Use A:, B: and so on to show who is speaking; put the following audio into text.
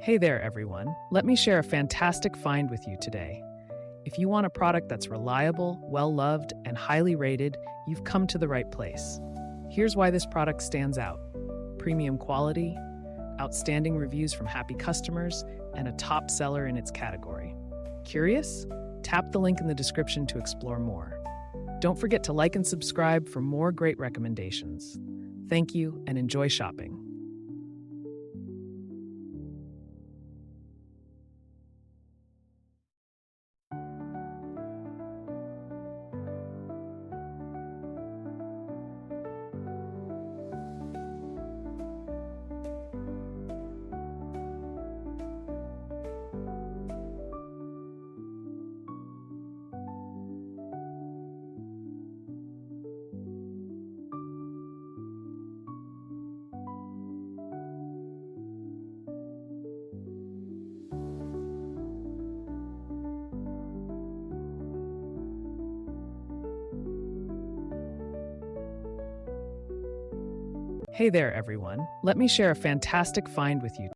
A: Hey there, everyone. Let me share a fantastic find with you today. If you want a product that's reliable, well-loved, and highly rated, you've come to the right place. Here's why this product stands out: premium quality, outstanding reviews from happy customers, and a top seller in its category. Curious? Tap the link in the description to explore more. Don't forget to like and subscribe for more great recommendations. Thank you and enjoy shopping. Hey there, everyone. Let me share a fantastic find with you